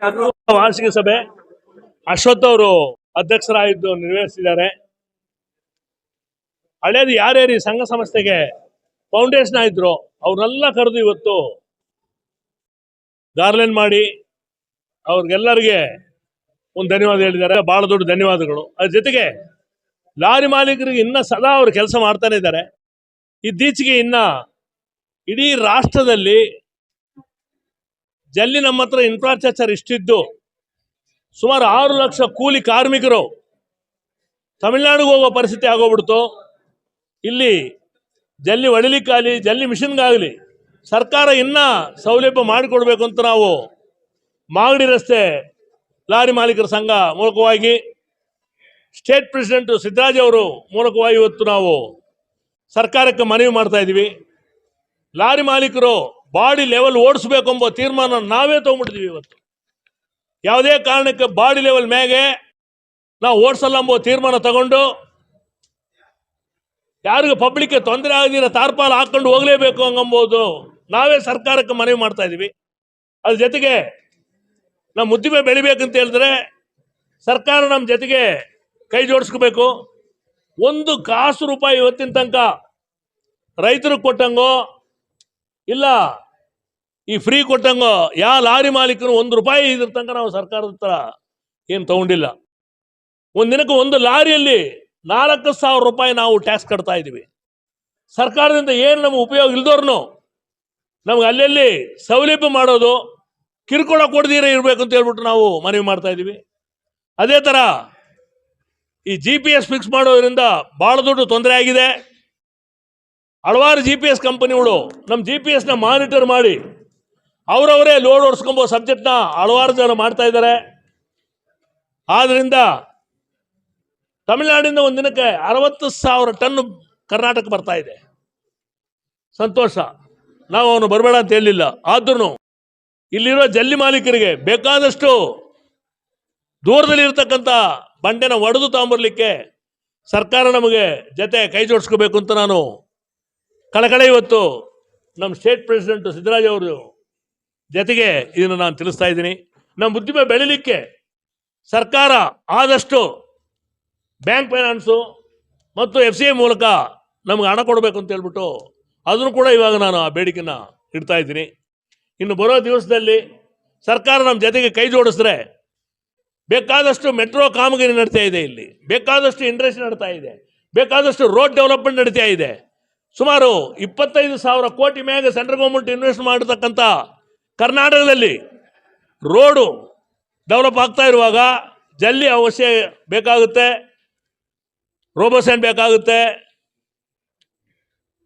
ವಾರ್ಷಿಕ ಸಭೆ ಅಶ್ವಥ್ ಅವರು ಅಧ್ಯಕ್ಷರಾಗಿದ್ದು ನಿರ್ವಹಿಸಿದ್ದಾರೆ. ಹಳೇದು ಯಾರ್ಯಾರು ಈ ಸಂಘ ಸಂಸ್ಥೆಗೆ ಫೌಂಡೇಶನ್ ಆಯ್ತು ಅವ್ರನ್ನೆಲ್ಲ ಕರೆದು ಇವತ್ತು ಗಾರ್ಲೆನ್ ಮಾಡಿ ಅವ್ರಿಗೆಲ್ಲರಿಗೆ ಒಂದು ಧನ್ಯವಾದ ಹೇಳಿದ್ದಾರೆ. ಬಹಳ ದೊಡ್ಡ ಧನ್ಯವಾದಗಳು. ಅದ್ರ ಜೊತೆಗೆ ಲಾರಿ ಮಾಲೀಕರಿಗೆ ಇನ್ನ ಸದಾ ಅವರು ಕೆಲಸ ಮಾಡ್ತಾನೆ ಇದ್ದಾರೆ. ಇತ್ತೀಚೆಗೆ ಇನ್ನ ಇಡೀ ರಾಷ್ಟ್ರದಲ್ಲಿ ಜಲ್ಲಿ ನಮ್ಮ ಹತ್ರ ಇನ್ಫ್ರಾಸ್ಟ್ರಕ್ಚರ್ ಇಷ್ಟಿದ್ದು ಸುಮಾರು 6 ಲಕ್ಷ ಕೂಲಿ ಕಾರ್ಮಿಕರು ತಮಿಳುನಾಡಿಗೆ ಹೋಗೋ ಪರಿಸ್ಥಿತಿ ಆಗೋಗ್ಬಿಡ್ತು. ಇಲ್ಲಿ ಜಲ್ಲಿ ಹೊಡಿಲಿಕ್ಕಾಗಲಿ ಜಲ್ಲಿ ಮಿಷನ್ಗಾಗಲಿ ಸರ್ಕಾರ ಇನ್ನ ಸೌಲಭ್ಯ ಮಾಡಿಕೊಡ್ಬೇಕು ಅಂತ ನಾವು ಮಾಗಡಿ ರಸ್ತೆ ಲಾರಿ ಮಾಲೀಕರ ಸಂಘ ಮೂಲಕವಾಗಿ ಸ್ಟೇಟ್ ಪ್ರೆಸಿಡೆಂಟ್ ಸಿದ್ದರಾಜ್ ಅವರು ಮೂಲಕವಾಗಿ ಇವತ್ತು ನಾವು ಸರ್ಕಾರಕ್ಕೆ ಮನವಿ ಮಾಡ್ತಾ ಇದ್ದೀವಿ. ಲಾರಿ ಮಾಲೀಕರು ಬಾಡಿ ಲೆವೆಲ್ ಓಡಿಸ್ಬೇಕು ಎಂಬ ತೀರ್ಮಾನ ನಾವೇ ತಗೊಂಡ್ಬಿಟ್ಟಿದ್ದೀವಿ. ಇವತ್ತು ಯಾವುದೇ ಕಾರಣಕ್ಕೆ ಬಾಡಿ ಲೆವೆಲ್ ಮ್ಯಾಗೆ ನಾವು ಓಡಿಸಲ್ಲ ಎಂಬ ತೀರ್ಮಾನ ತಗೊಂಡು ಯಾರಿಗೂ ಪಬ್ಲಿಕ್ಗೆ ತೊಂದರೆ ಆಗದಿರೋ ತಾರ್ಪಾಲ್ ಹಾಕೊಂಡು ಹೋಗಲೇಬೇಕು ಹಂಗಂಬೋದು ನಾವೇ ಸರ್ಕಾರಕ್ಕೆ ಮನವಿ ಮಾಡ್ತಾ ಇದ್ದೀವಿ. ಅದ್ರ ಜೊತೆಗೆ ನಮ್ಮ ಉದ್ದಿಮೆ ಬೆಳಿಬೇಕಂತ ಹೇಳಿದ್ರೆ ಸರ್ಕಾರ ನಮ್ಮ ಜೊತೆಗೆ ಕೈ ಜೋಡಿಸ್ಕೋಬೇಕು. 1 ಕಾಸು ರೂಪಾಯಿ ಇವತ್ತಿನ ತನಕ ರೈತರಿಗೆ ಕೊಟ್ಟಂಗೋ ಇಲ್ಲ ಈ ಫ್ರೀ ಕೊಟ್ಟಂಗೋ ಯಾವ ಲಾರಿ ಮಾಲೀಕರು 1 ರೂಪಾಯಿ ಇದ್ರ ತನಕ ನಾವು ಸರ್ಕಾರದ ಹತ್ರ ಏನು ತಗೊಂಡಿಲ್ಲ. ಒಂದಿನಕ್ಕೆ ಒಂದು ಲಾರಿಯಲ್ಲಿ 4,000 ರೂಪಾಯಿ ನಾವು ಟ್ಯಾಕ್ಸ್ ಕಟ್ತಾ ಇದ್ದೀವಿ. ಸರ್ಕಾರದಿಂದ ಏನು ನಮ್ಗೆ ಉಪಯೋಗ ಇಲ್ದೋರ್ನು ನಮ್ಗೆ ಅಲ್ಲಲ್ಲಿ ಸೌಲಭ್ಯ ಮಾಡೋದು ಕಿರುಕುಳ ಕೊಡದಿರ ಇರಬೇಕು ಅಂತ ಹೇಳ್ಬಿಟ್ಟು ನಾವು ಮನವಿ ಮಾಡ್ತಾ ಇದ್ದೀವಿ. ಅದೇ ಥರ ಈ GPS ಫಿಕ್ಸ್ ಮಾಡೋದ್ರಿಂದ ಭಾಳ ದೊಡ್ಡ ತೊಂದರೆ ಆಗಿದೆ. ಹಲವಾರು GPS ಕಂಪನಿಗಳು ನಮ್ಮ GPS ಮಾನಿಟರ್ ಮಾಡಿ ಅವರವರೇ ಲೋಡ್ ಓಡಿಸ್ಕೊಂಬೋ ಸಬ್ಜೆಕ್ಟ್ನ ಹಲವಾರು ಜನ ಮಾಡ್ತಾ ಇದ್ದಾರೆ. ಆದ್ದರಿಂದ ತಮಿಳುನಾಡಿಂದ ಒಂದು ದಿನಕ್ಕೆ 60,000 ಟನ್ ಕರ್ನಾಟಕ ಬರ್ತಾ ಇದೆ. ಸಂತೋಷ, ನಾವು ಅವನು ಬರಬೇಡ ಅಂತ ಹೇಳಿಲ್ಲ. ಆದ್ರೂ ಇಲ್ಲಿರೋ ಜಲ್ಲಿ ಮಾಲೀಕರಿಗೆ ಬೇಕಾದಷ್ಟು ದೂರದಲ್ಲಿ ಇರ್ತಕ್ಕಂಥ ಬಂಡೆನ ಒಡೆದು ತಗೊಂಬರ್ಲಿಕ್ಕೆ ಸರ್ಕಾರ ನಮಗೆ ಜೊತೆ ಕೈ ಜೋಡಿಸ್ಕೋಬೇಕು ಅಂತ ನಾನು ಕಳಕಳೆ ಇವತ್ತು ನಮ್ಮ ಸ್ಟೇಟ್ ಪ್ರೆಸಿಡೆಂಟ್ ಸಿದ್ದರಾಜ್ ಅವರು ಜೊತೆಗೆ ಇದನ್ನು ನಾನು ತಿಳಿಸ್ತಾ ಇದ್ದೀನಿ. ನಮ್ಮ ಉದ್ದಿಮೆ ಬೆಳಿಲಿಕ್ಕೆ ಸರ್ಕಾರ ಆದಷ್ಟು ಬ್ಯಾಂಕ್ ಫೈನಾನ್ಸು ಮತ್ತು FCI ಮೂಲಕ ನಮಗೆ ಹಣ ಕೊಡಬೇಕು ಅಂತ ಹೇಳ್ಬಿಟ್ಟು ಅದನ್ನು ಕೂಡ ಇವಾಗ ನಾನು ಆ ಬೇಡಿಕೆನ ಇಡ್ತಾ ಇದ್ದೀನಿ. ಇನ್ನು ಬರೋ ದಿವಸದಲ್ಲಿ ಸರ್ಕಾರ ನಮ್ಮ ಜೊತೆಗೆ ಕೈ ಜೋಡಿಸಿದ್ರೆ ಬೇಕಾದಷ್ಟು ಮೆಟ್ರೋ ಕಾಮಗಾರಿ ನಡೀತಾ ಇದೆ, ಇಲ್ಲಿ ಬೇಕಾದಷ್ಟು ಇಂಡಸ್ಟ್ರಿ ನಡೀತಾ ಇದೆ, ಬೇಕಾದಷ್ಟು ರೋಡ್ ಡೆವಲಪ್ಮೆಂಟ್ ನಡೀತಾ ಇದೆ. ಸುಮಾರು 25,000 ಕೋಟಿ ಮ್ಯಾಗ ಸೆಂಟ್ರಲ್ ಗೌರ್ಮೆಂಟ್ ಇನ್ವೆಸ್ಟ್ ಮಾಡಿರ್ತಕ್ಕಂಥ ಕರ್ನಾಟಕದಲ್ಲಿ ರೋಡು ಡೆವಲಪ್ ಆಗ್ತಾ ಇರುವಾಗ ಜಲ್ಲಿ ಅವಶ್ಯ ಬೇಕಾಗುತ್ತೆ, ರೋಬೋಸೆಂಟ್ ಬೇಕಾಗುತ್ತೆ,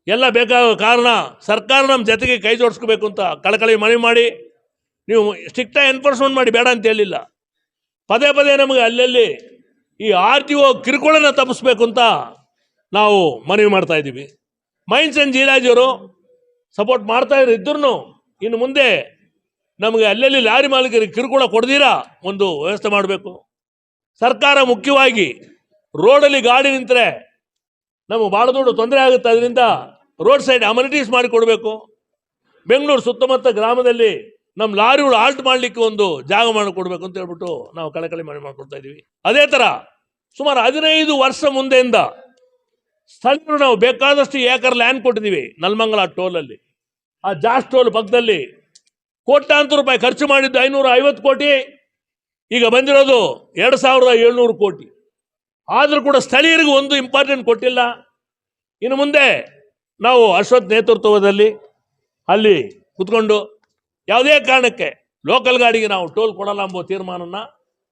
ಎಲ್ಲ ಬೇಕಾಗೋ ಕಾರಣ ಸರ್ಕಾರ ನಮ್ಮ ಜೊತೆಗೆ ಕೈ ಜೋಡಿಸ್ಕೋಬೇಕು ಅಂತ ಕಳಕಳಿ ಮನವಿ ಮಾಡಿ, ನೀವು ಸ್ಟ್ರಿಕ್ಟಾಗಿ ಎನ್ಫೋರ್ಸ್ಮೆಂಟ್ ಮಾಡಿ ಬೇಡ ಅಂತ ಹೇಳಿಲ್ಲ, ಪದೇ ಪದೇ ನಮಗೆ ಅಲ್ಲಲ್ಲಿ ಈ RTO ಕಿರುಕುಳನ ತಪ್ಪಿಸ್ಬೇಕು ಅಂತ ನಾವು ಮನವಿ ಮಾಡ್ತಾ ಇದ್ದೀವಿ. ಮೈನ್ಸ್ ಆ್ಯಂಡ್ ಜಿರಾಜಿಯವರು ಸಪೋರ್ಟ್ ಮಾಡ್ತಾ ಇದ್ರೂ ಇನ್ನು ಮುಂದೆ ನಮಗೆ ಅಲ್ಲಲ್ಲಿ ಲಾರಿ ಮಾಲೀಕರಿಗೆ ಕಿರುಕುಳ ಕೊಡ್ದಿರಾ ಒಂದು ವ್ಯವಸ್ಥೆ ಮಾಡಬೇಕು. ಸರ್ಕಾರ ಮುಖ್ಯವಾಗಿ ರೋಡಲ್ಲಿ ಗಾಡಿ ನಿಂತರೆ ನಮಗೆ ಭಾಳ ದೊಡ್ಡ ತೊಂದರೆ ಆಗುತ್ತೆ. ಅದರಿಂದ ರೋಡ್ ಸೈಡ್ ಅಮ್ಯುನಿಟೀಸ್ ಮಾಡಿ ಕೊಡಬೇಕು. ಬೆಂಗಳೂರು ಸುತ್ತಮುತ್ತ ಗ್ರಾಮದಲ್ಲಿ ನಮ್ಮ ಲಾರಿಗಳು ಆಲ್ಟ್ ಮಾಡಲಿಕ್ಕೆ ಒಂದು ಜಾಗ ಮಾಡಿಕೊಡ್ಬೇಕು ಅಂತ ಹೇಳ್ಬಿಟ್ಟು ನಾವು ಕಳಕಳಿ ಮನವಿ ಮಾಡ್ಕೊಡ್ತಾ ಇದ್ದೀವಿ. ಅದೇ ಥರ ಸುಮಾರು 15 ವರ್ಷ ಮುಂದೆಯಿಂದ ಸ್ಥಳೀಯರು ನಾವು ಬೇಕಾದಷ್ಟು ಏಕರ್ ಲ್ಯಾಂಡ್ ಕೊಟ್ಟಿದ್ದೀವಿ. ನಲ್ಮಂಗಲ ಟೋಲಲ್ಲಿ, ಆ ಜಾಸ್ ಟೋಲ್ ಪಕ್ಕದಲ್ಲಿ ಕೋಟ್ಯಾಂತರ ರೂಪಾಯಿ ಖರ್ಚು ಮಾಡಿದ್ದು 550 ಕೋಟಿ, ಈಗ ಬಂದಿರೋದು 2,700 ಕೋಟಿ. ಆದರೂ ಕೂಡ ಸ್ಥಳೀಯರಿಗೆ ಒಂದು ಇಂಪಾರ್ಟೆಂಟ್ ಕೊಟ್ಟಿಲ್ಲ. ಇನ್ನು ಮುಂದೆ ನಾವು ಅಶ್ವಥ್ ನೇತೃತ್ವದಲ್ಲಿ ಅಲ್ಲಿ ಕುತ್ಕೊಂಡು ಯಾವುದೇ ಕಾರಣಕ್ಕೆ ಲೋಕಲ್ ಗಾಡಿಗೆ ನಾವು ಟೋಲ್ ಕೊಡಲ್ಲ ಎಂಬ ತೀರ್ಮಾನನ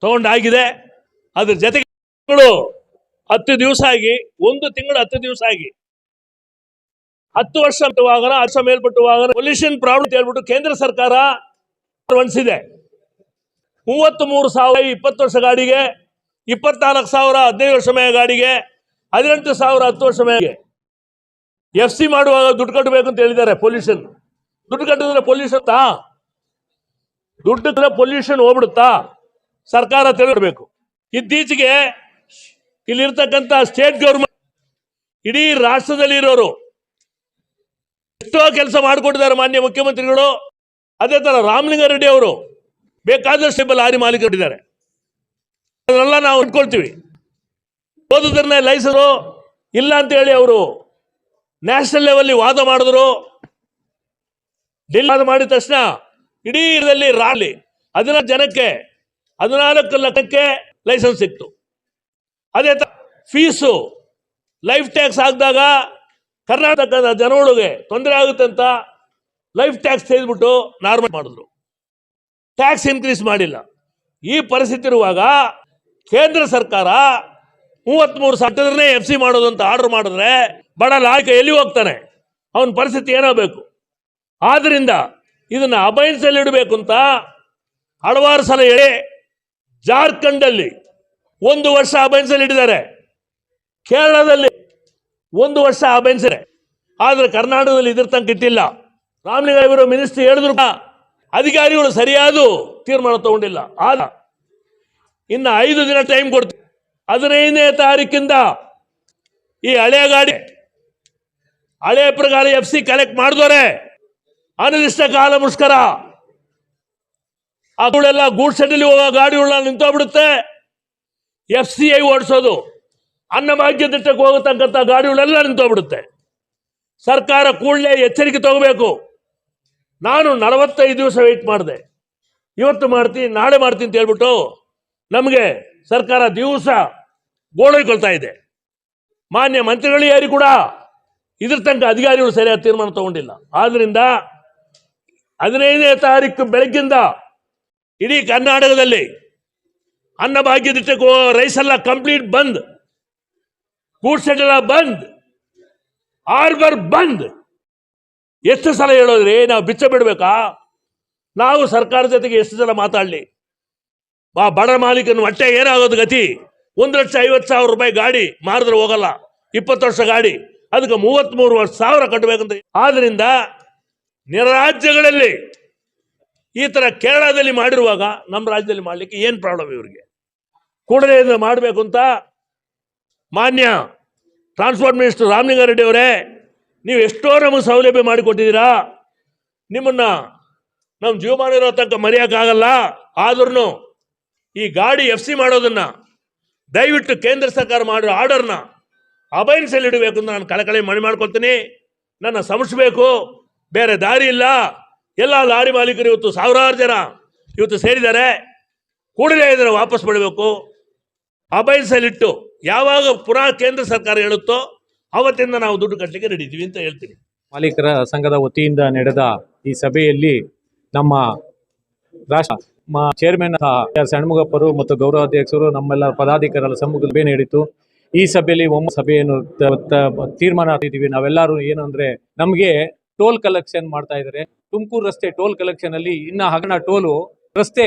ತಗೊಂಡಾಗಿದೆ. ಅದ್ರ ಜೊತೆಗೆ 10 ದಿವಸ ಆಗಿ 1 ತಿಂಗಳು 10 ದಿವಸ ಆಗಿ 10 ವರ್ಷ ವಾಹನ 10 ವರ್ಷ ಮೇಲ್ಪಟ್ಟು ವಾಹನ ಪೊಲ್ಯೂಷನ್ ಪ್ರಾಬ್ಲಮ್ ಹೇಳ್ಬಿಟ್ಟು ಕೇಂದ್ರ ಸರ್ಕಾರ ಹೊಂದಿಸಿದೆ. 33,000 20 ವರ್ಷ ಗಾಡಿಗೆ, 24,000 15 ವರ್ಷ ಮೇಲೆ ಗಾಡಿಗೆ, 18,000 10 ವರ್ಷ ಮೇಲೆ FC ಮಾಡುವಾಗ ದುಡ್ಡು ಕಟ್ಟಬೇಕು ಅಂತ ಹೇಳಿದ್ದಾರೆ. ಪೊಲ್ಯೂಷನ್ ದುಡ್ಡು ಕಟ್ಟಿದ್ರೆ ಪೊಲ್ಯೂಷನ್ ಹೋಗ್ಬಿಡುತ್ತಾ? ಸರ್ಕಾರ ತಿಳಿಯಬೇಕು. ಇತ್ತೀಚೆಗೆ ಇಲ್ಲಿರ್ತಕ್ಕಂಥ ಸ್ಟೇಟ್ ಗೌರ್ಮೆಂಟ್ ಇಡೀ ರಾಷ್ಟ್ರದಲ್ಲಿ ಇರೋರು ಎಷ್ಟೋ ಕೆಲಸ ಮಾಡಿಕೊಟ್ಟಿದ್ದಾರೆ ಮಾನ್ಯ ಮುಖ್ಯಮಂತ್ರಿಗಳು. ಅದೇ ಥರ ರಾಮಲಿಂಗಾರೆಡ್ಡಿ ಅವರು ಬೇಕಾದಷ್ಟು ಲಾರಿ ಮಾಲೀಕರಿದ್ದಾರೆ, ಅದನ್ನೆಲ್ಲ ನಾವು ಇಟ್ಕೊಳ್ತೀವಿ. ಓದಿದ್ರನ್ನೇ ಲೈಸರು ಇಲ್ಲ ಅಂತ ಹೇಳಿ ಅವರು ನ್ಯಾಷನಲ್ ಲೆವೆಲ್ ವಾದ ಮಾಡಿದ್ರು. ಡೆಲ್ಲಿ ವಾದ ಮಾಡಿದ ತಕ್ಷಣ ಇಡೀ ಇದರಲ್ಲಿ ರಾಲಿ 14 ಜನಕ್ಕೆ 14 ಲಕ್ಷಕ್ಕೆ ಲೈಸೆನ್ಸ್ ಸಿಕ್ತು. ಅದೇ ಫೀಸು ಲೈಫ್ ಟ್ಯಾಕ್ಸ್ ಹಾಕಿದಾಗ ಕರ್ನಾಟಕದ ಜನಗಳಿಗೆ ತೊಂದರೆ ಆಗುತ್ತೆ ಅಂತ ಲೈಫ್ ಟ್ಯಾಕ್ಸ್ ತೆಗೆದುಬಿಟ್ಟು ನಾರ್ಮಲ್ ಮಾಡಿದ್ರು, ಟ್ಯಾಕ್ಸ್ ಇನ್ಕ್ರೀಸ್ ಮಾಡಿಲ್ಲ. ಈ ಪರಿಸ್ಥಿತಿ ಇರುವಾಗ ಕೇಂದ್ರ ಸರ್ಕಾರ 33,000 FC ಮಾಡೋದು ಅಂತ ಆರ್ಡರ್ ಮಾಡಿದ್ರೆ ಬಡ ಲಾಯಕ ಎಲ್ಲಿ ಹೋಗ್ತಾನೆ? ಅವನ ಪರಿಸ್ಥಿತಿ ಏನಾಗಬೇಕು? ಆದ್ರಿಂದ ಇದನ್ನ ಅಬೈನ್ಸಲ್ಲಿ ಇಡಬೇಕು ಅಂತ ಹಲವಾರು ಸಲ ಹೇಳಿ ಜಾರ್ಖಂಡಲ್ಲಿ 1 ವರ್ಷ ಅಬೈನ್ಸಲ್ಲಿ ಇಟ್ಟಿದ್ದಾರೆ, ಕೇರಳದಲ್ಲಿ 1 ವರ್ಷ ಅಬೈನ್ಸರೆ, ಆದ್ರೆ ಕರ್ನಾಟಕದಲ್ಲಿ ಇದ್ರ ತನಕ ಇಟ್ಟಿಲ್ಲ. ರಾಮಲಿಂಗಾರೆಡ್ಡಿ ಮಿನಿಸ್ಟ್ರಿ ಹೇಳಿದ್ರು ಅಧಿಕಾರಿಗಳು ಸರಿಯಾದ ತೀರ್ಮಾನ ತಗೊಂಡಿಲ್ಲ. ಆದ ಇನ್ನು 5 ದಿನ ಟೈಮ್ ಕೊಡ್ತೀವಿ. 15ನೇ ತಾರೀಕಿಂದ ಈ ಹಳೆ ಗಾಡಿ ಹಳೆ ಪ್ರಕಾರ FC ಕಲೆಕ್ಟ್ ಮಾಡಿದೋರೆ ಅನಿರ್ದಿಷ್ಟ ಕಾಲ ಮುಷ್ಕರ ಅವುಗಳೆಲ್ಲ ಗೂಡ್ ಶೆಡ್ಯಲ್ಲಿ ಹೋಗೋ ಗಾಡಿಗಳನ್ನ ನಿಂತೋಗ್ಬಿಡುತ್ತೆ. FCI ಓಡಿಸೋದು ಅನ್ನಭಾಗ್ಯ ದಿಟ್ಟಕ್ಕೆ ಹೋಗತಕ್ಕಂಥ ಗಾಡಿಗಳೆಲ್ಲ ನಿಂತೋಗ್ಬಿಡುತ್ತೆ. ಸರ್ಕಾರ ಕೂಡಲೇ ಎಚ್ಚರಿಕೆ ತಗೋಬೇಕು. ನಾನು 45 ದಿವಸ ವೆಯ್ಟ್ ಮಾಡಿದೆ, ಇವತ್ತು ಮಾಡ್ತೀನಿ ನಾಳೆ ಮಾಡ್ತೀನಿ ಅಂತ ಹೇಳ್ಬಿಟ್ಟು ನಮಗೆ ಸರ್ಕಾರ ದಿವಸ ಗೋಳೈಕೊಳ್ತಾ ಇದೆ. ಮಾನ್ಯ ಮಂತ್ರಿಗಳು ಯಾರು ಕೂಡ ಇದ್ರ ತನಕ ಅಧಿಕಾರಿಗಳು ಸರಿಯಾದ ತೀರ್ಮಾನ ತಗೊಂಡಿಲ್ಲ. ಆದ್ರಿಂದ 15ನೇ ತಾರೀಕು ಬೆಳಗ್ಗಿಂದ ಇಡೀ ಕರ್ನಾಟಕದಲ್ಲಿ ಅನ್ನಭಾಗ್ಯ ದಿಟ್ಟಕ್ಕೆ ರೈಸ್ ಎಲ್ಲ ಕಂಪ್ಲೀಟ್ ಬಂದ್, ಗೂಡ್ಸ್ ಎಲ್ಲ ಬಂದ್, ಹಾರ್ಬರ್ ಬಂದ್. ಎಷ್ಟು ಸಲ ಹೇಳೋದ್ರಿ? ನಾವು ಬಿಚ್ಚ ಬಿಡ್ಬೇಕಾ? ನಾವು ಸರ್ಕಾರದ ಜೊತೆಗೆ ಎಷ್ಟು ಸಲ ಮಾತಾಡಲಿ? ಬಡ ಮಾಲೀಕನ ಹೊಟ್ಟೆ ಏನಾಗೋದು ಗತಿ? 1,50,000 ರೂಪಾಯಿ ಗಾಡಿ ಮಾರಿದ್ರೆ ಹೋಗಲ್ಲ, 20 ವರ್ಷ ಗಾಡಿ, ಅದಕ್ಕೆ 33,000 ಕಟ್ಟಬೇಕಂತ. ಆದ್ರಿಂದ ರಾಜ್ಯಗಳಲ್ಲಿ ಈ ತರ ಕೇರಳದಲ್ಲಿ ಮಾಡಿರುವಾಗ ನಮ್ಮ ರಾಜ್ಯದಲ್ಲಿ ಮಾಡ್ಲಿಕ್ಕೆ ಏನ್ ಪ್ರಾಬ್ಲಮ್? ಇವರಿಗೆ ಕೂಡಲೇ ಮಾಡಬೇಕು ಅಂತ ಮಾನ್ಯ ಟ್ರಾನ್ಸ್ಪೋರ್ಟ್ ಮಿನಿಸ್ಟರ್ ರಾಮಲಿಂಗಾರೆಡ್ಡಿ ಅವರೇ, ನೀವು ಎಷ್ಟೋ ನಮಗೆ ಸೌಲಭ್ಯ ಮಾಡಿಕೊಟ್ಟಿದ್ದೀರಾ, ನಿಮ್ಮನ್ನ ನಮ್ಮ ಜೀವಮಾನ ಇರೋ ತನಕ ಮರೆಯೋಕ್ಕಾಗಲ್ಲ. ಆದ್ರೂ ಈ ಗಾಡಿ FC ಮಾಡೋದನ್ನ ದಯವಿಟ್ಟು ಕೇಂದ್ರ ಸರ್ಕಾರ ಮಾಡಿರೋ ಆರ್ಡರ್ನ ಅಬೈನ್ಸಲ್ಲಿ ಇಡಬೇಕು ಅಂತ ನಾನು ಕಳಕಳಿ ಮನವಿ ಮಾಡ್ಕೊಳ್ತೀನಿ. ನನ್ನ ಸಂಸ್ಥಬೇಕು, ಬೇರೆ ದಾರಿ ಇಲ್ಲ. ಎಲ್ಲ ಲಾರಿ ಮಾಲೀಕರು ಇವತ್ತು ಸಾವಿರಾರು ಜನ ಇವತ್ತು ಸೇರಿದ್ದಾರೆ. ಕೂಡಲೇ ಇದನ್ನು ವಾಪಸ್ ಪಡಬೇಕು. ಅಬೈನ್ಸಲ್ಲಿಟ್ಟು ಯಾವಾಗ ಪುನಃ ಕೇಂದ್ರ ಸರ್ಕಾರ ಹೇಳುತ್ತೋ ಅವತ್ತಿಂದ ನಾವು ದುಡ್ಡು ಕಟ್ಟಲಿಕ್ಕೆ ನಡೀತೀವಿ ಅಂತ ಹೇಳ್ತೀನಿ. ಮಾಲೀಕರ ಸಂಘದ ವತಿಯಿಂದ ನಡೆದ ಈ ಸಭೆಯಲ್ಲಿ ನಮ್ಮ ರಾಷ್ಟ್ರ ಚೇರ್ಮನ್ ಷಣ್ಮುಗಪ್ಪರು ಮತ್ತು ಗೌರವಾಧ್ಯಕ್ಷರು ನಮ್ಮೆಲ್ಲ ಪದಾಧಿಕಾರಿಗಳ ಸಮ್ಮುಖ ಸಭೆ ನೀಡಿತು. ಈ ಸಭೆಯಲ್ಲಿ ಸಭೆಯನ್ನು ತೀರ್ಮಾನ ಇದ್ದೀವಿ ನಾವೆಲ್ಲರೂ ಏನು ಅಂದ್ರೆ, ನಮಗೆ ಟೋಲ್ ಕಲೆಕ್ಷನ್ ಮಾಡ್ತಾ ಇದ್ದಾರೆ. ತುಮಕೂರು ರಸ್ತೆ ಟೋಲ್ ಕಲೆಕ್ಷನ್ ಅಲ್ಲಿ ಇನ್ನ ಹಗರಣ ಟೋಲು ರಸ್ತೆ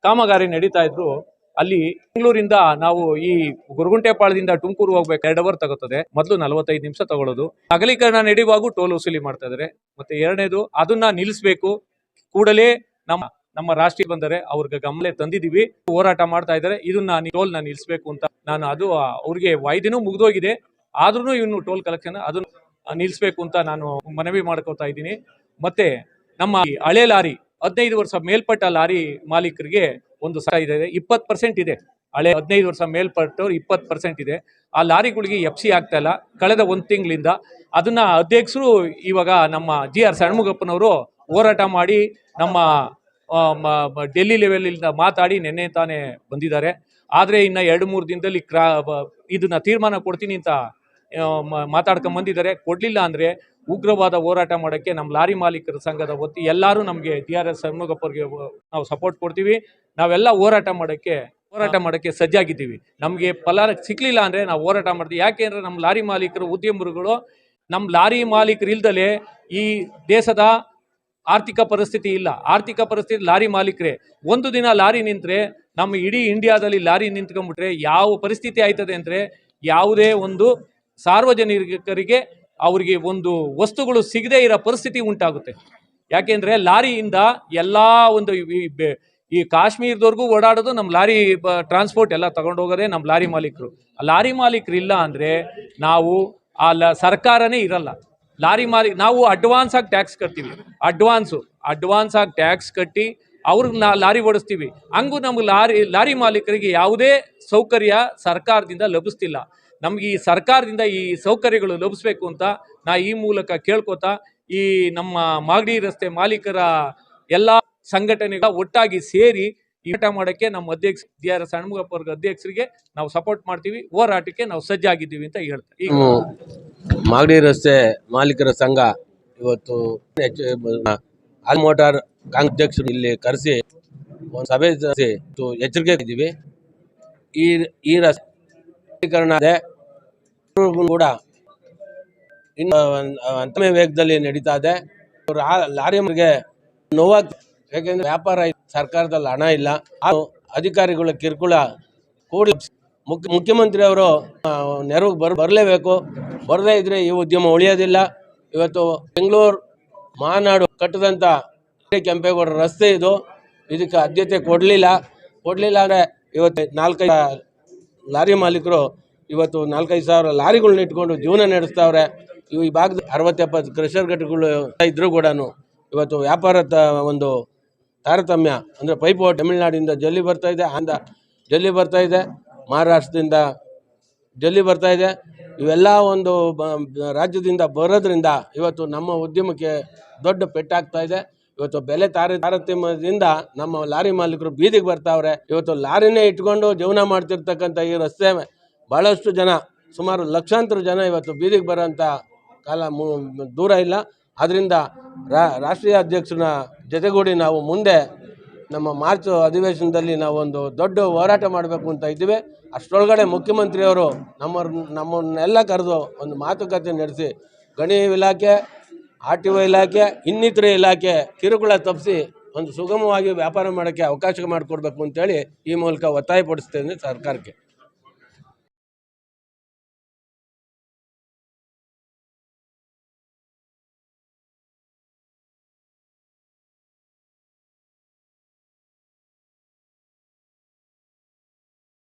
ಕಾಮಗಾರಿ ನಡೀತಾ ಇದ್ರು. ಅಲ್ಲಿ ಬೆಂಗಳೂರಿಂದ ನಾವು ಈ ಗುರುಗುಂಟೆಪಾಳ್ಯದಿಂದ ತುಮಕೂರು ಹೋಗ್ಬೇಕು 2 ಅವರ್ ತಗೋತದೆ. ಮೊದಲು 45 ನಿಮಿಷ ತಗೊಳ್ಳೋದು. ಅಗಲೀಕರಣ ನಡೆಯುವಾಗೂ ಟೋಲ್ ವಸೂಲಿ ಮಾಡ್ತಾ ಇದ್ದಾರೆ. ಮತ್ತೆ ಎರಡನೇದು, ಅದನ್ನ ನಿಲ್ಲಿಸಬೇಕು. ಕೂಡಲೇ ನಮ್ಮ ರಾಷ್ಟ್ರೀಯ ಬಂದರೆ ಅವ್ರಿಗೆ ಗಮನ ತಂದಿದ್ದೀವಿ, ಹೋರಾಟ ಮಾಡ್ತಾ ಇದ್ದಾರೆ. ಇದನ್ನ ಟೋಲ್ ನಿಲ್ಲಿಸಬೇಕು ಅಂತ ನಾನು ಅದು ಅವ್ರಿಗೆ ವಾಯ್ದೆನೂ ಮುಗಿದೋಗಿದೆ. ಆದ್ರೂ ಇನ್ನು ಟೋಲ್ ಕಲೆಕ್ಷನ್ ಅದನ್ನ ನಿಲ್ಲಿಸಬೇಕು ಅಂತ ನಾನು ಮನವಿ ಮಾಡ್ಕೊತಾ ಇದ್ದೀನಿ. ಮತ್ತೆ ನಮ್ಮ ಹಳೆ ಲಾರಿ 15 ವರ್ಷ ಮೇಲ್ಪಟ್ಟ ಲಾರಿ ಮಾಲೀಕರಿಗೆ ಒಂದು ಇದೆ, 20% ಇದೆ. ಹಳೆ 15 ವರ್ಷ ಮೇಲ್ಪಟ್ಟವ್ರು 20% ಇದೆ. ಆ ಲಾರಿಗಳಿಗೆ FC ಆಗ್ತಾ ಇಲ್ಲ ಕಳೆದ 1 ತಿಂಗಳಿಂದ. ಅದನ್ನ ಅಧ್ಯಕ್ಷರು ಇವಾಗ ನಮ್ಮ GR ಷಣ್ಮುಗಪ್ಪನವರು ಹೋರಾಟ ಮಾಡಿ ನಮ್ಮ ಡೆಲ್ಲಿ ಲೆವೆಲಿಂದ ಮಾತಾಡಿ ನಿನ್ನೆ ತಾನೇ ಬಂದಿದ್ದಾರೆ. ಆದರೆ ಇನ್ನು 2-3 ದಿನದಲ್ಲಿ ಇದನ್ನ ತೀರ್ಮಾನ ಕೊಡ್ತೀನಿ ಅಂತ ಮಾತಾಡ್ಕೊಂಡ್ ಬಂದಿದ್ದಾರೆ. ಕೊಡ್ಲಿಲ್ಲ ಅಂದ್ರೆ ಉಗ್ರವಾದ ಹೋರಾಟ ಮಾಡೋಕ್ಕೆ ನಮ್ಮ ಲಾರಿ ಮಾಲೀಕರ ಸಂಘದ ವತಿ ಎಲ್ಲರೂ ನಮಗೆ GR ಷಣ್ಮುಗಪ್ಪರಿಗೆ ನಾವು ಸಪೋರ್ಟ್ ಕೊಡ್ತೀವಿ. ನಾವೆಲ್ಲ ಹೋರಾಟ ಮಾಡೋಕ್ಕೆ ಸಜ್ಜಾಗಿದ್ದೀವಿ. ನಮಗೆ ಫಲ ಸಿಕ್ಲಿಲ್ಲ ಅಂದ್ರೆ ನಾವು ಹೋರಾಟ ಮಾಡ್ತೀವಿ. ಯಾಕೆಂದ್ರೆ ನಮ್ಮ ಲಾರಿ ಮಾಲೀಕರು ಉದ್ಯಮರುಗಳು, ನಮ್ಮ ಲಾರಿ ಮಾಲೀಕರು ಇಲ್ದಲೆ ಈ ದೇಶದ ಆರ್ಥಿಕ ಪರಿಸ್ಥಿತಿ ಇಲ್ಲ. ಆರ್ಥಿಕ ಪರಿಸ್ಥಿತಿ ಲಾರಿ ಮಾಲೀಕರೇ. ಒಂದು ದಿನ ಲಾರಿ ನಿಂತ್ರೆ ನಮ್ಮ ಇಡೀ ಇಂಡಿಯಾದಲ್ಲಿ ಲಾರಿ ನಿಂತ್ಕೊಂಡ್ಬಿಟ್ರೆ ಯಾವ ಪರಿಸ್ಥಿತಿ ಆಯ್ತದೆ ಅಂದ್ರೆ, ಯಾವುದೇ ಒಂದು ಸಾರ್ವಜನಿಕರಿಗೆ ಅವರಿಗೆ ಒಂದು ವಸ್ತುಗಳು ಸಿಗದೇ ಇರೋ ಪರಿಸ್ಥಿತಿ ಉಂಟಾಗುತ್ತೆ. ಯಾಕೆಂದ್ರೆ ಲಾರಿಯಿಂದ ಎಲ್ಲಾ ಒಂದು ಈ ಕಾಶ್ಮೀರದವರೆಗೂ ಓಡಾಡೋದು ನಮ್ಮ ಲಾರಿ ಟ್ರಾನ್ಸ್ಪೋರ್ಟ್ ಎಲ್ಲ ತಗೊಂಡೋಗೋದೇ ನಮ್ಮ ಲಾರಿ ಮಾಲೀಕರು. ಲಾರಿ ಮಾಲೀಕರು ಇಲ್ಲ ಅಂದ್ರೆ ನಾವು ಸರ್ಕಾರನೇ ಇರಲ್ಲ. ಲಾರಿ ನಾವು ಅಡ್ವಾನ್ಸ್ ಆಗಿ ಟ್ಯಾಕ್ಸ್ ಕಟ್ತೀವಿ. ಅಡ್ವಾನ್ಸ್ ಆಗಿ ಟ್ಯಾಕ್ಸ್ ಕಟ್ಟಿ ಅವ್ರಿಗೆ ಲಾರಿ ಓಡಿಸ್ತೀವಿ. ಹಂಗೂ ನಮ್ಗೆ ಲಾರಿ ಮಾಲೀಕರಿಗೆ ಯಾವುದೇ ಸೌಕರ್ಯ ಸರ್ಕಾರದಿಂದ ಲಭಿಸ್ತಿಲ್ಲ. ನಮ್ಗೆ ಈ ಸರ್ಕಾರದಿಂದ ಈ ಸೌಕರ್ಯಗಳು ಲಭಿಸ್ಬೇಕು ಅಂತ ನಾ ಈ ಮೂಲಕ ಕೇಳ್ಕೊತಾ ಈ ನಮ್ಮ ಮಾಗಡಿ ರಸ್ತೆ ಮಾಲೀಕರ ಎಲ್ಲ ಸಂಘಟನೆಗಳ ಒಟ್ಟಾಗಿ ಸೇರಿ ಹೋರಾಟ ಮಾಡೋಕ್ಕೆ ನಮ್ಮ ಅಧ್ಯಕ್ಷ DR ಷಣ್ಮುಗಪ್ಪ ಅವ್ರ ಅಧ್ಯಕ್ಷರಿಗೆ ನಾವು ಸಪೋರ್ಟ್ ಮಾಡ್ತೀವಿ. ಹೋರಾಟಕ್ಕೆ ನಾವು ಸಜ್ಜಾಗಿದ್ದೀವಿ ಅಂತ ಹೇಳ್ತಾರೆ. ಈಗ ಮಾಗಡಿ ರಸ್ತೆ ಮಾಲೀಕರ ಸಂಘ ಇವತ್ತು ಆಲ್ ಮೋಟಾರ್ ಕಾಂಗ್ರೆಸ್ ಅಧ್ಯಕ್ಷರು ಇಲ್ಲಿ ಕರೆಸಿ ಒಂದು ಸಭೆ ಎಚ್ಚರಿಕೆ ಇದ್ದೀವಿ. ಈ ರಸ್ತೀಕರಣ ಕೂಡ ಇನ್ನು ಅಂತಮೇ ವೇಗದಲ್ಲಿ ನಡೀತಾ ಇದೆ. ಲಾರಿಯವರಿಗೆ ನೋವಾಗ್ತದೆ. ಯಾಕೆಂದ್ರೆ ವ್ಯಾಪಾರ ಸರ್ಕಾರದಲ್ಲಿ ಹಣ ಇಲ್ಲ, ಅಧಿಕಾರಿಗಳ ಕಿರುಕುಳ ಕೂಡಲೇ ಮುಖ್ಯಮಂತ್ರಿ ಅವರು ನೆರವು ಬರಲೇಬೇಕು. ಬರದೇ ಇದ್ರೆ ಈ ಉದ್ಯಮ ಉಳಿಯೋದಿಲ್ಲ. ಇವತ್ತು ಬೆಂಗಳೂರು ಮಹಾನಾಡು ಕಟ್ಟದಂತ ಕೆಂಪೇಗೌಡ ರಸ್ತೆ ಇದಕ್ಕೆ ಆದ್ಯತೆ ಕೊಡಲಿಲ್ಲ ಅಂದರೆ ಇವತ್ತು 4-5 ಲಾರಿ ಮಾಲೀಕರು ಇವತ್ತು 4-5 ಸಾವಿರ ಲಾರಿಗಳನ್ನ ಇಟ್ಕೊಂಡು ಜೀವನ ನಡೆಸ್ತಾವ್ರೆ. ಈ ಭಾಗದ 60-70 ಕ್ರಷರ್ ಘಟಕಗಳು ಇದ್ರೂ ಕೂಡ ಇವತ್ತು ವ್ಯಾಪಾರದ ಒಂದು ತಾರತಮ್ಯ ಅಂದರೆ ಪೈಪೋಟಿ. ತಮಿಳುನಾಡಿಂದ ಜಲ್ಲಿ ಬರ್ತಾ ಇದೆ, ಆಂಧ್ರ ಜಲ್ಲಿ ಬರ್ತಾ ಇದೆ, ಮಹಾರಾಷ್ಟ್ರದಿಂದ ಜಲ್ಲಿ ಬರ್ತಾ ಇದೆ. ಇವೆಲ್ಲ ಒಂದು ರಾಜ್ಯದಿಂದ ಬರೋದ್ರಿಂದ ಇವತ್ತು ನಮ್ಮ ಉದ್ಯಮಕ್ಕೆ ದೊಡ್ಡ ಪೆಟ್ಟಾಗ್ತಾ ಇದೆ. ಇವತ್ತು ಬೆಲೆ ತಾರತಮ್ಯದಿಂದ ನಮ್ಮ ಲಾರಿ ಮಾಲೀಕರು ಬೀದಿಗೆ ಬರ್ತಾವ್ರೆ. ಇವತ್ತು ಲಾರಿನೇ ಇಟ್ಕೊಂಡು ಜೀವನ ಮಾಡ್ತಿರ್ತಕ್ಕಂಥ ಈ ರಸ್ತೆ ಭಾಳಷ್ಟು ಜನ, ಸುಮಾರು ಲಕ್ಷಾಂತರ ಜನ ಇವತ್ತು ಬೀದಿಗೆ ಬರೋಂಥ ಕಾಲ ದೂರ ಇಲ್ಲ. ಆದ್ದರಿಂದ ರಾಷ್ಟ್ರೀಯ ಅಧ್ಯಕ್ಷನ ಜೊತೆಗೂಡಿ ನಾವು ಮುಂದೆ ನಮ್ಮ ಮಾರ್ಚ್ ಅಧಿವೇಶನದಲ್ಲಿ ನಾವು ಒಂದು ದೊಡ್ಡ ಹೋರಾಟ ಮಾಡಬೇಕು ಅಂತ ಇದ್ದೀವಿ. ಅಷ್ಟರೊಳಗಡೆ ಮುಖ್ಯಮಂತ್ರಿಯವರು ನಮ್ಮನ್ನೆಲ್ಲ ಕರೆದು ಒಂದು ಮಾತುಕತೆ ನಡೆಸಿ ಗಣಿ ಇಲಾಖೆ, RTO ಇಲಾಖೆ, ಇನ್ನಿತರೆ ಇಲಾಖೆ ಕಿರುಕುಳ ತಪ್ಪಿಸಿ ಒಂದು ಸುಗಮವಾಗಿ ವ್ಯಾಪಾರ ಮಾಡೋಕ್ಕೆ ಅವಕಾಶ ಮಾಡಿಕೊಡ್ಬೇಕು ಅಂತೇಳಿ ಈ ಮೂಲಕ ಒತ್ತಾಯಪಡಿಸ್ತೇನೆ ಸರ್ಕಾರಕ್ಕೆ.